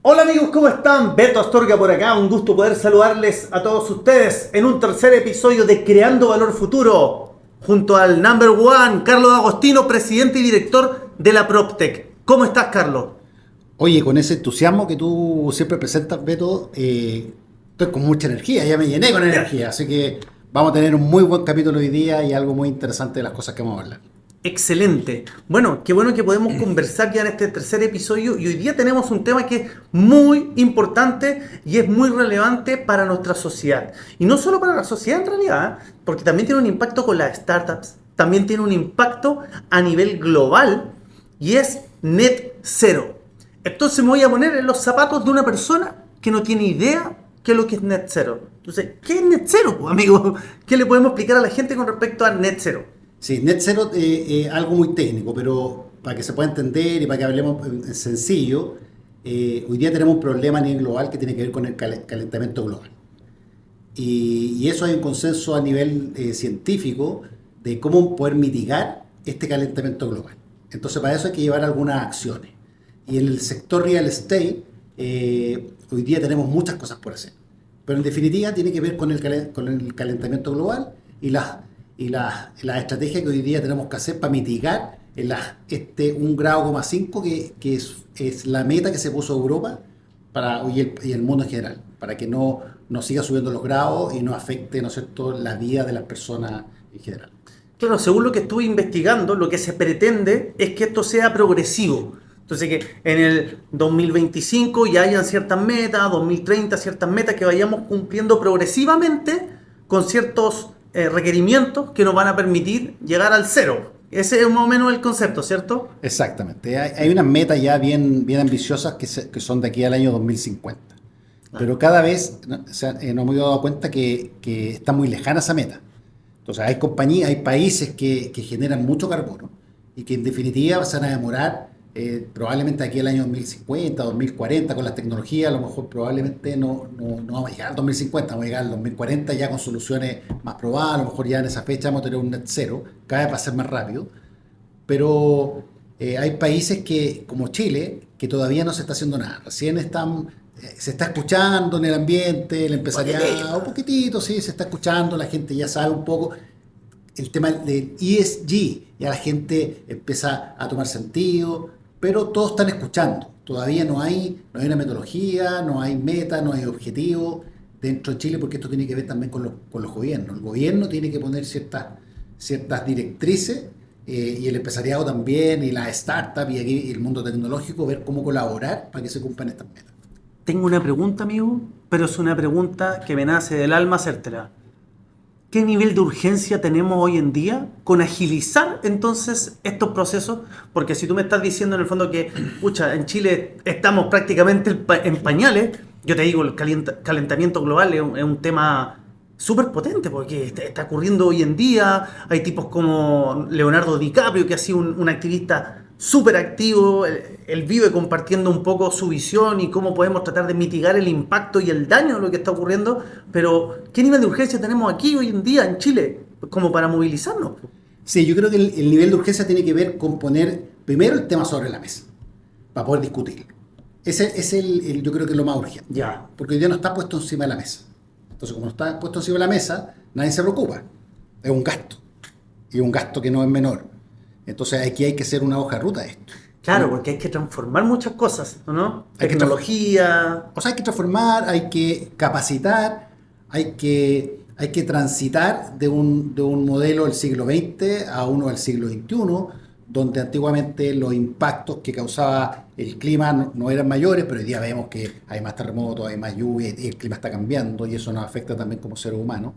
Hola amigos, ¿cómo están? Beto Astorga por acá, un gusto poder saludarles a todos ustedes en un tercer episodio de Creando Valor Futuro, junto al number one, Carlos Agostino, presidente y director de la PropTech. ¿Cómo estás, Carlos? Oye, con ese entusiasmo que tú siempre presentas, Beto, estoy con mucha energía, ya me llené con energía, así que vamos a tener un muy buen capítulo hoy día y algo muy interesante de las cosas que vamos a hablar. Excelente. Bueno, qué bueno que podemos conversar ya en este tercer episodio y hoy día tenemos un tema que es muy importante y es muy relevante para nuestra sociedad. Y no solo para la sociedad en realidad, porque también tiene un impacto con las startups, también tiene un impacto a nivel global y es net cero. Entonces me voy a poner en los zapatos de una persona que no tiene idea qué es lo que es net cero. Entonces, ¿qué es net cero, pues, amigo? ¿Qué le podemos explicar a la gente con respecto a net cero? Sí, Net Zero es algo muy técnico, pero para que se pueda entender y para que hablemos en sencillo, hoy día tenemos un problema a nivel global que tiene que ver con el calentamiento global. Y eso hay un consenso a nivel científico de cómo poder mitigar este calentamiento global. Entonces, para eso hay que llevar algunas acciones. Y en el sector real estate, hoy día tenemos muchas cosas por hacer. Pero en definitiva tiene que ver con el calentamiento global y las estrategias que hoy día tenemos que hacer para mitigar este 1,5 que es la meta que se puso Europa y el mundo en general, para que no siga subiendo los grados y no afecte, ¿no es cierto?, la vida de las personas en general. Claro, según lo que estuve investigando, lo que se pretende es que esto sea progresivo. Entonces, que en el 2025 ya hayan ciertas metas, 2030 ciertas metas que vayamos cumpliendo progresivamente con ciertos requerimientos que nos van a permitir llegar al cero. Ese es más o menos el concepto, ¿cierto? Exactamente. Hay unas metas ya bien ambiciosas que son de aquí al año 2050. Claro. Pero cada vez nos hemos dado cuenta que está muy lejana esa meta. Entonces hay compañías, hay países que generan mucho carbono y que en definitiva se van a demorar probablemente aquí al año 2050, 2040 con las tecnologías, a lo mejor probablemente no vamos a llegar al 2050, vamos a llegar al 2040 ya con soluciones más probadas, a lo mejor ya en esa fecha vamos a tener un net cero, cada vez va a ser más rápido, pero hay países como Chile, que todavía no se está haciendo nada. Recién se está escuchando en el ambiente, el empresariado, un poquitito, sí, se está escuchando, la gente ya sabe un poco. El tema del ESG, ya la gente empieza a tomar sentido, pero todos están escuchando. Todavía no hay una metodología, no hay meta, no hay objetivo dentro de Chile, porque esto tiene que ver también con los gobiernos. El gobierno tiene que poner ciertas directrices y el empresariado también, y las startups y aquí el mundo tecnológico, ver cómo colaborar para que se cumplan estas metas. Tengo una pregunta, amigo, pero es una pregunta que me nace del alma hacértela. ¿Qué nivel de urgencia tenemos hoy en día con agilizar entonces estos procesos? Porque si tú me estás diciendo en el fondo que, pucha, en Chile estamos prácticamente en pañales, yo te digo, el calentamiento global es un tema súper potente porque está ocurriendo hoy en día. Hay tipos como Leonardo DiCaprio, que ha sido un activista súper activo. Él vive compartiendo un poco su visión y cómo podemos tratar de mitigar el impacto y el daño de lo que está ocurriendo. Pero, ¿qué nivel de urgencia tenemos aquí hoy en día en Chile como para movilizarnos? Sí, yo creo que el nivel de urgencia tiene que ver con poner primero el tema sobre la mesa, para poder discutir. Ese es yo creo que es lo más urgente, Ya, porque hoy día no está puesto encima de la mesa. Entonces, como no está puesto encima de la mesa, nadie se preocupa. Es un gasto, y un gasto que no es menor. Entonces, aquí hay que hacer una hoja de ruta de esto. claro, porque hay que transformar muchas cosas, ¿no? Hay que, Tecnología. o sea, hay que transformar, hay que capacitar, hay que transitar de un modelo del siglo XX a uno del siglo XXI, donde antiguamente los impactos que causaba el clima no eran mayores, pero hoy día vemos que hay más terremotos, hay más lluvia y el clima está cambiando y eso nos afecta también como seres humanos.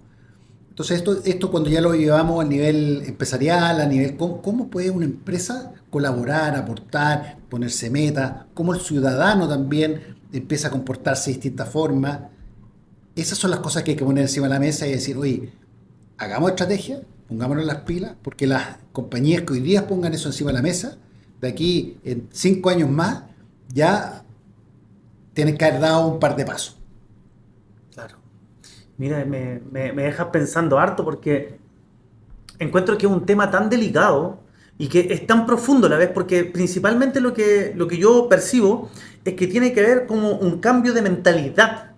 Entonces esto cuando ya lo llevamos a nivel empresarial, a nivel cómo puede una empresa colaborar, aportar, ponerse metas, cómo el ciudadano también empieza a comportarse de distintas formas. Esas son las cosas que hay que poner encima de la mesa y decir, oye, hagamos estrategia, pongámonos las pilas, porque las compañías que hoy día pongan eso encima de la mesa, de aquí en 5 años más, ya tienen que haber dado un par de pasos. Claro. Mira, me dejas pensando harto porque encuentro que es un tema tan delicado y que es tan profundo a la vez, porque principalmente lo que yo percibo es que tiene que ver como un cambio de mentalidad,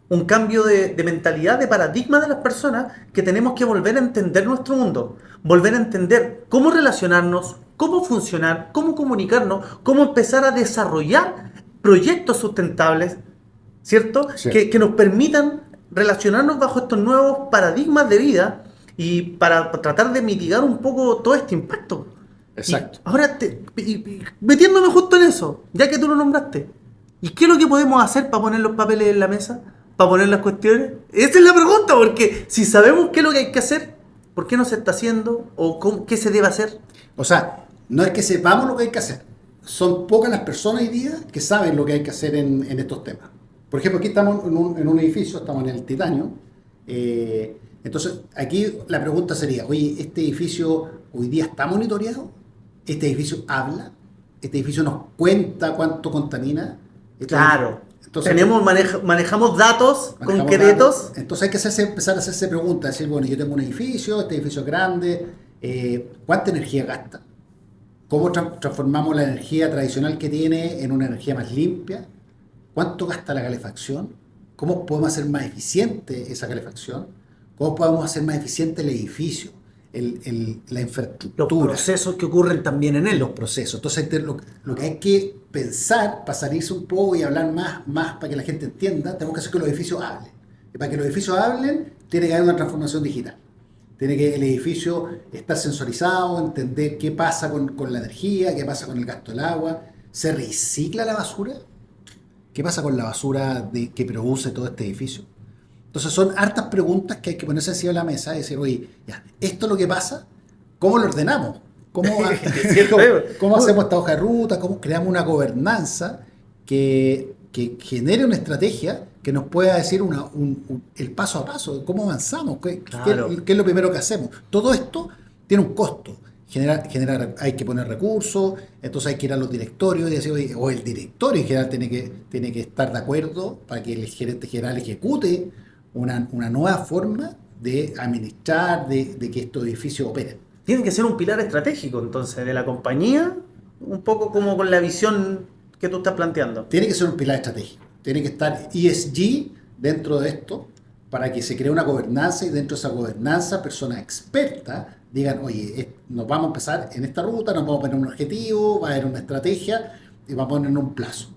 un cambio de mentalidad, de paradigma de las personas, que tenemos que volver a entender nuestro mundo, volver a entender cómo relacionarnos, cómo funcionar, cómo comunicarnos, cómo empezar a desarrollar proyectos sustentables, ¿cierto? Sí. Que nos permitan relacionarnos bajo estos nuevos paradigmas de vida y para tratar de mitigar un poco todo este impacto. Exacto. Y ahora, metiéndome justo en eso, ya que tú lo nombraste, ¿y qué es lo que podemos hacer para poner los papeles en la mesa? ¿Para poner las cuestiones? Esa es la pregunta, porque si sabemos qué es lo que hay que hacer, ¿por qué no se está haciendo? ¿O qué se debe hacer? O sea, no es que sepamos lo que hay que hacer. Son pocas las personas hoy día que saben lo que hay que hacer en estos temas. Por ejemplo, aquí estamos en un edificio, estamos en el Titanio. Entonces, aquí la pregunta sería, oye, ¿este edificio hoy día está monitoreado? ¿Este edificio habla? ¿Este edificio nos cuenta cuánto contamina? Claro. Entonces, Manejamos datos manejamos concretos. datos. Entonces hay que empezar a hacerse preguntas, decir, bueno, yo tengo un edificio, este edificio es grande, ¿cuánta energía gasta? ¿Cómo transformamos la energía tradicional que tiene en una energía más limpia? ¿Cuánto gasta la calefacción? ¿Cómo podemos hacer más eficiente esa calefacción? ¿Cómo podemos hacer más eficiente el edificio, la Los infraestructura? procesos que ocurren también en él. Los procesos. Entonces, lo que hay que pensar para salirse un poco y hablar más para que la gente entienda, tenemos que hacer que los edificios hablen. Y para que los edificios hablen, tiene que haber una transformación digital. Tiene que el edificio estar sensorizado, entender qué pasa con la energía, qué pasa con el gasto del agua. ¿Se recicla la basura? ¿Qué pasa con la basura que produce todo este edificio? Entonces son hartas preguntas que hay que ponerse encima de la mesa y decir, oye, ya, esto es lo que pasa, ¿cómo lo ordenamos? ¿Cómo hacemos esta hoja de ruta? ¿Cómo creamos una gobernanza que genere una estrategia que nos pueda decir el paso a paso, cómo avanzamos? Claro. ¿Qué es lo primero que hacemos? Todo esto tiene un costo. Hay que poner recursos, entonces hay que ir a los directorios y decir, oye, o el directorio en general tiene que estar de acuerdo para que el gerente general ejecute una nueva forma de administrar, de que estos edificios operen. Tiene que ser un pilar estratégico, entonces, de la compañía, un poco como con la visión que tú estás planteando. Tiene que ser un pilar estratégico, tiene que estar ESG dentro de esto para que se cree una gobernanza y dentro de esa gobernanza personas expertas digan, oye, nos vamos a empezar en esta ruta, nos vamos a poner un objetivo, va a haber una estrategia y vamos a poner un plazo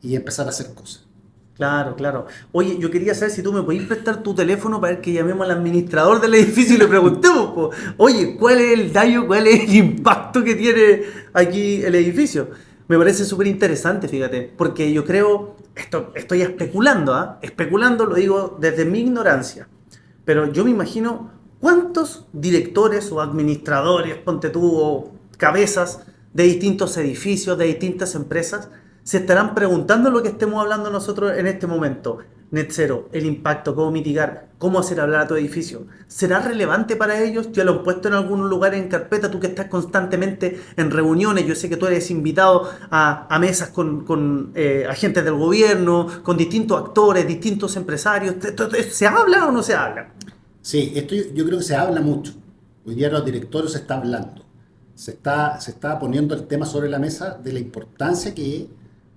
y empezar a hacer cosas. Claro, claro. Oye, yo quería saber si tú me podías prestar tu teléfono para que llamemos al administrador del edificio y le preguntemos, po, oye, ¿cuál es el daño, cuál es el impacto que tiene aquí el edificio? Me parece súper interesante, fíjate, porque yo creo, estoy especulando, especulando, lo digo desde mi ignorancia, pero yo me imagino cuántos directores o administradores, ponte tú, o cabezas de distintos edificios, de distintas empresas, se estarán preguntando lo que estemos hablando nosotros en este momento. Net Zero, el impacto, cómo mitigar, cómo hacer hablar a tu edificio. ¿Será relevante para ellos? ¿Ya lo han puesto en algún lugar en carpeta? Tú que estás constantemente en reuniones, yo sé que tú eres invitado a mesas con agentes del gobierno, con distintos actores, distintos empresarios. ¿Se habla o no se habla? Sí, esto yo creo que se habla mucho. Hoy día los directorios se está hablando. Se está poniendo el tema sobre la mesa de la importancia que es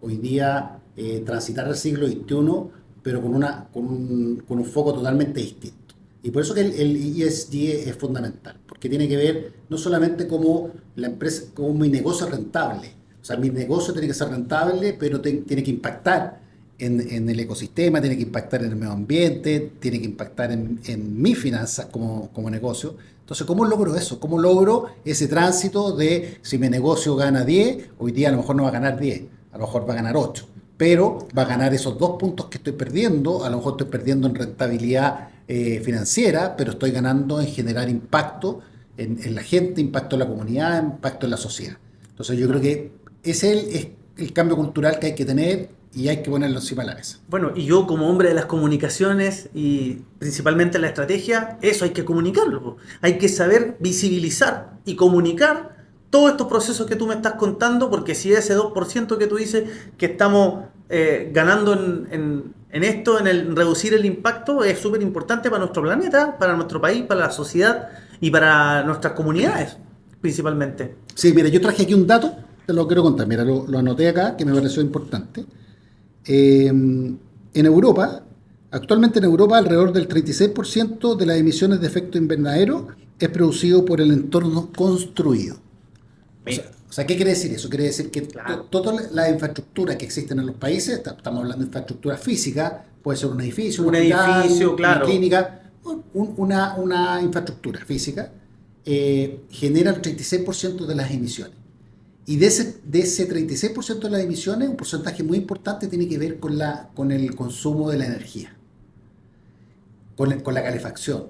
hoy día transitar el siglo XXI, pero con un foco totalmente distinto. Y por eso que el ESG es fundamental, porque tiene que ver no solamente como la empresa, como mi negocio es rentable. O sea, mi negocio tiene que ser rentable, pero tiene que impactar en el ecosistema, tiene que impactar en el medio ambiente, tiene que impactar en mis finanzas como negocio. Entonces, ¿cómo logro eso? ¿Cómo logro ese tránsito de si mi negocio gana 10, hoy día a lo mejor no va a ganar 10, a lo mejor va a ganar 8, pero va a ganar esos 2 puntos que estoy perdiendo, a lo mejor estoy perdiendo en rentabilidad financiera, pero estoy ganando en generar impacto en la gente, impacto en la comunidad, impacto en la sociedad. Entonces, yo creo que ese es el cambio cultural que hay que tener y hay que ponerlo encima de la mesa. Bueno, y yo como hombre de las comunicaciones y principalmente la estrategia, eso hay que comunicarlo, po. Hay que saber visibilizar y comunicar todos estos procesos que tú me estás contando, porque si ese 2% que tú dices que estamos ganando en esto, en el reducir el impacto, es súper importante para nuestro planeta, para nuestro país, para la sociedad y para nuestras comunidades. principalmente. Sí, mira, yo traje aquí un dato, te lo quiero contar. Mira, lo anoté acá, que me pareció importante. En Europa, actualmente en Europa, alrededor del 36% de las emisiones de efecto invernadero es producido por el entorno construido. Mira, O sea, ¿qué quiere decir eso? Quiere decir que claro. toda la infraestructura que existen en los países, estamos hablando de infraestructura física, puede ser un edificio, un Un edificio, hospital, una claro. clínica, una infraestructura física, genera el 36% de las emisiones. Y de ese 36% de las emisiones, un porcentaje muy importante tiene que ver con el consumo de la energía, con la calefacción.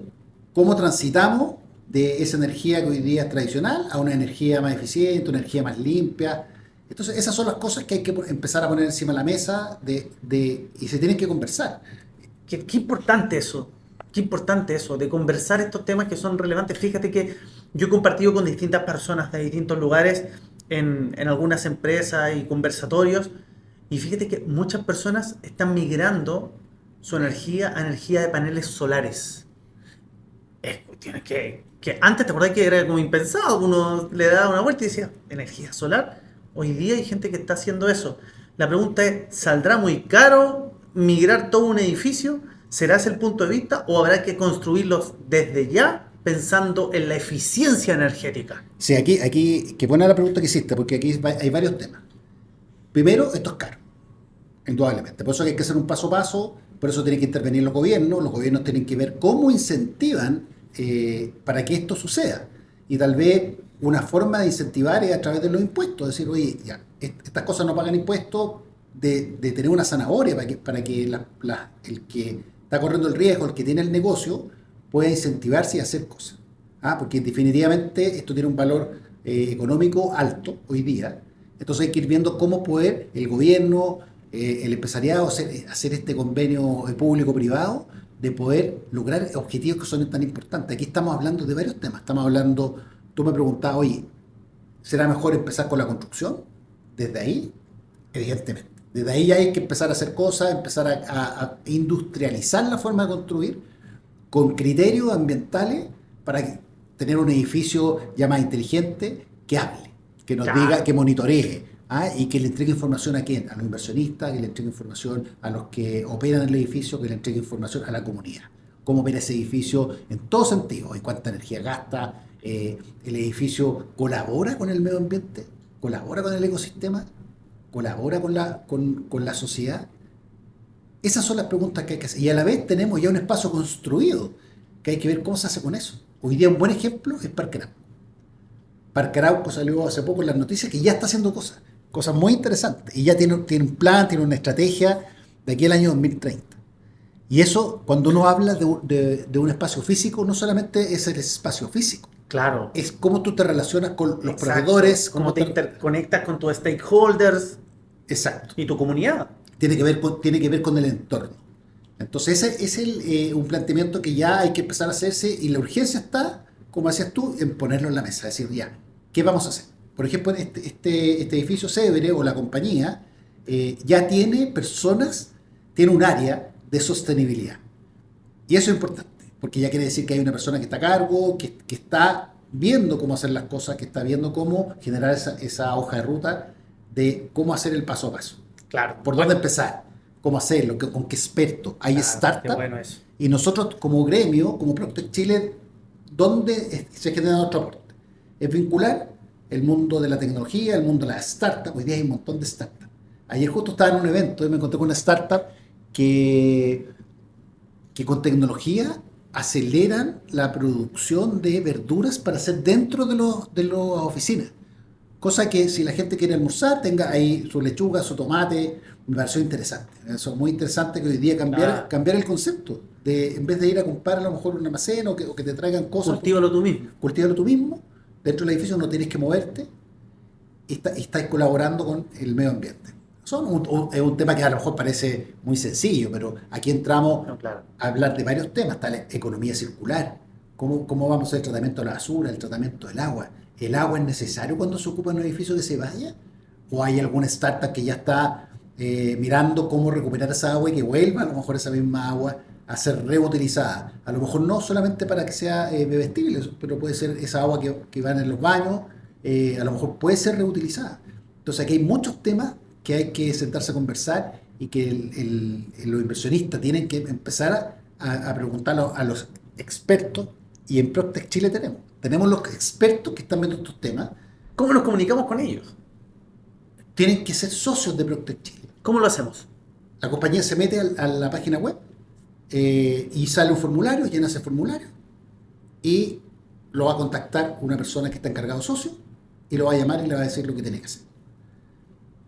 ¿Cómo transitamos de esa energía que hoy día es tradicional a una energía más eficiente, una energía más limpia? Entonces, esas son las cosas que hay que empezar a poner encima de la mesa y se tienen que conversar. Qué importante eso. Qué importante eso, de conversar estos temas que son relevantes. Fíjate que yo he compartido con distintas personas de distintos lugares en algunas empresas y conversatorios. Y fíjate que muchas personas están migrando su energía a energía de paneles solares. Es cuestiones que antes te acordás que era como impensado, uno le daba una vuelta y decía, energía solar. Hoy día hay gente que está haciendo eso. La pregunta es, ¿saldrá muy caro migrar todo un edificio? ¿Será ese el punto de vista o habrá que construirlos desde ya pensando en la eficiencia energética? Sí, aquí, qué buena la pregunta que hiciste, porque aquí hay varios temas. Primero, esto es caro, indudablemente. Por eso hay que hacer un paso a paso, por eso tienen que intervenir los gobiernos tienen que ver cómo incentivan para que esto suceda. Y tal vez una forma de incentivar es a través de los impuestos, decir, oye, ya, estas cosas no pagan impuestos, de tener una zanahoria para que el que está corriendo el riesgo, el que tiene el negocio, pueda incentivarse y hacer cosas. Porque definitivamente esto tiene un valor económico alto hoy día. Entonces hay que ir viendo cómo poder el gobierno, el empresariado hacer este convenio público-privado de poder lograr objetivos que son tan importantes. Aquí estamos hablando de varios temas. Estamos hablando, tú me preguntabas, oye, ¿será mejor empezar con la construcción? Desde ahí, evidentemente. Desde ahí ya hay que empezar a hacer cosas, empezar a industrializar la forma de construir con criterios ambientales para tener un edificio ya más inteligente que hable, que nos diga, Claro, que monitoree, y que le entregue información a quién, a los inversionistas, que le entregue información a los que operan el edificio, que le entregue información a la comunidad. Cómo opera ese edificio en todo sentido, y cuánta energía gasta, el edificio colabora con el medio ambiente, colabora con el ecosistema, colabora con la sociedad. Esas son las preguntas que hay que hacer. Y a la vez tenemos ya un espacio construido, que hay que ver cómo se hace con eso. Hoy día un buen ejemplo es Parque Arauco. Parque Arauco salió hace poco en las noticias que ya está haciendo cosas muy interesantes. Y ya tiene un plan, tiene una estrategia de aquí al año 2030. Y eso, cuando uno habla de un espacio físico, no solamente es el espacio físico, claro. es cómo tú te relacionas con los Exacto. proveedores, Cómo te interconectas con tus stakeholders Exacto. y tu comunidad. Tiene que ver con el entorno. Entonces ese es un planteamiento que ya hay que empezar a hacerse y la urgencia está, como decías tú, en ponerlo en la mesa, decir, ya, ¿qué vamos a hacer? Por ejemplo, este edificio Cévere o la compañía ya tiene personas, tiene un área de sostenibilidad. Y eso es importante, porque ya quiere decir que hay una persona que está a cargo, que está viendo cómo hacer las cosas, que está viendo cómo generar esa hoja de ruta de cómo hacer el paso a paso. Claro. ¿Por dónde Bueno, empezar? ¿Cómo hacerlo? ¿Con qué experto? Hay claro, qué startups bueno eso. y nosotros como gremio, como Procter Chile, ¿dónde se genera nuestro aporte? Es vincular el mundo de la tecnología, el mundo de las startups. Hoy día hay un montón de startups. Ayer justo estaba en un evento y me encontré con una startup que, que con tecnología aceleran la producción de verduras para hacer dentro de las oficinas. Cosa que si la gente quiere almorzar, tenga ahí su lechuga, su tomate, me pareció interesante. Eso es muy interesante que hoy día cambiar, Claro. cambiar el concepto. En vez de ir a comprar a lo mejor un almacén o que te traigan cosas, Cultívalo tú mismo. cultívalo tú mismo. Dentro del edificio no tienes que moverte y estás colaborando con el medio ambiente. Es un tema que a lo mejor parece muy sencillo, pero aquí entramos No, claro. a hablar de varios temas. Está la economía circular, cómo vamos a hacer el tratamiento de la basura, el tratamiento del agua. ¿El agua es necesario cuando se ocupa en un edificio que se vaya? ¿O hay alguna startup que ya está mirando cómo recuperar esa agua y que vuelva a lo mejor esa misma agua a ser reutilizada. A lo mejor no solamente para que sea bebestible, pero puede ser esa agua que va en los baños, a lo mejor puede ser reutilizada. Entonces aquí hay muchos temas que hay que sentarse a conversar y que los inversionistas tienen que empezar a preguntarlo a los expertos, y en Proctec Chile tenemos los expertos que están viendo estos temas. ¿Cómo nos comunicamos con ellos? Tienen que ser socios de Proctec Chile. ¿Cómo lo hacemos? La compañía se mete a la página web y sale un formulario, llena ese formulario y lo va a contactar una persona que está encargado socio y lo va a llamar y le va a decir lo que tiene que hacer.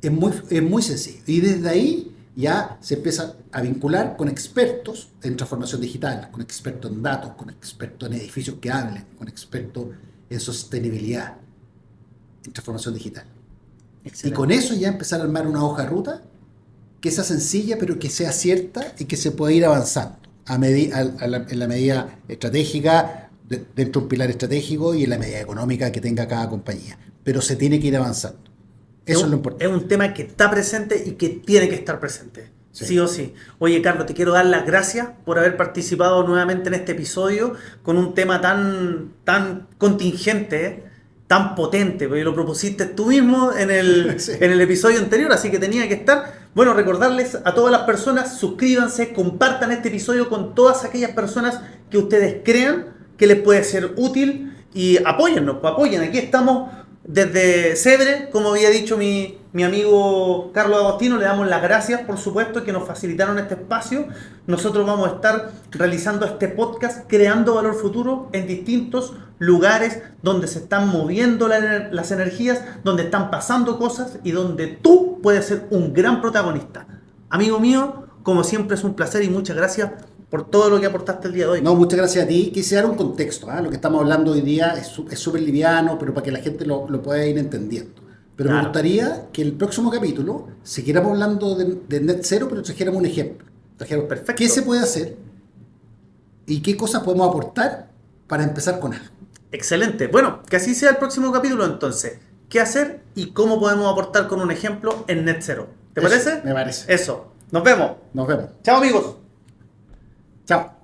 Es muy sencillo. Y desde ahí ya se empieza a vincular con expertos en transformación digital, con expertos en datos, con expertos en edificios que hablen, con expertos en sostenibilidad, en transformación digital. Excelente. Y con eso ya empezar a armar una hoja de ruta que sea sencilla, pero que sea cierta y que se pueda ir avanzando en la medida estratégica, dentro de un pilar estratégico y en la medida económica que tenga cada compañía. Pero se tiene que ir avanzando. Eso es lo importante. Es un tema que está presente y que tiene que estar presente. Sí o sí. Oye, Carlos, te quiero dar las gracias por haber participado nuevamente en este episodio con un tema tan contingente, tan potente, porque lo propusiste tú mismo en el episodio anterior, así que tenía que estar. Bueno, recordarles a todas las personas, suscríbanse, compartan este episodio con todas aquellas personas que ustedes crean que les puede ser útil y apóyennos, apoyen. Aquí estamos desde Cebre, como había dicho mi amigo Carlos Agostino, le damos las gracias, por supuesto, que nos facilitaron este espacio. Nosotros vamos a estar realizando este podcast, creando valor futuro en distintos lugares donde se están moviendo las energías, donde están pasando cosas y donde tú puedes ser un gran protagonista. Amigo mío, como siempre es un placer y muchas gracias por todo lo que aportaste el día de hoy. No, muchas gracias a ti. Quise dar un contexto. Lo que estamos hablando hoy día es súper liviano, pero para que la gente lo pueda ir entendiendo. Pero claro, me gustaría que el próximo capítulo siguiéramos hablando de Net Zero, pero trajéramos un ejemplo. Perfecto. ¿Qué se puede hacer y qué cosas podemos aportar para empezar con algo? Excelente. Bueno, que así sea el próximo capítulo entonces. ¿Qué hacer y cómo podemos aportar con un ejemplo en Net Zero? ¿Te parece? Me parece. Eso. Nos vemos. Nos vemos. Chao, amigos. Chao.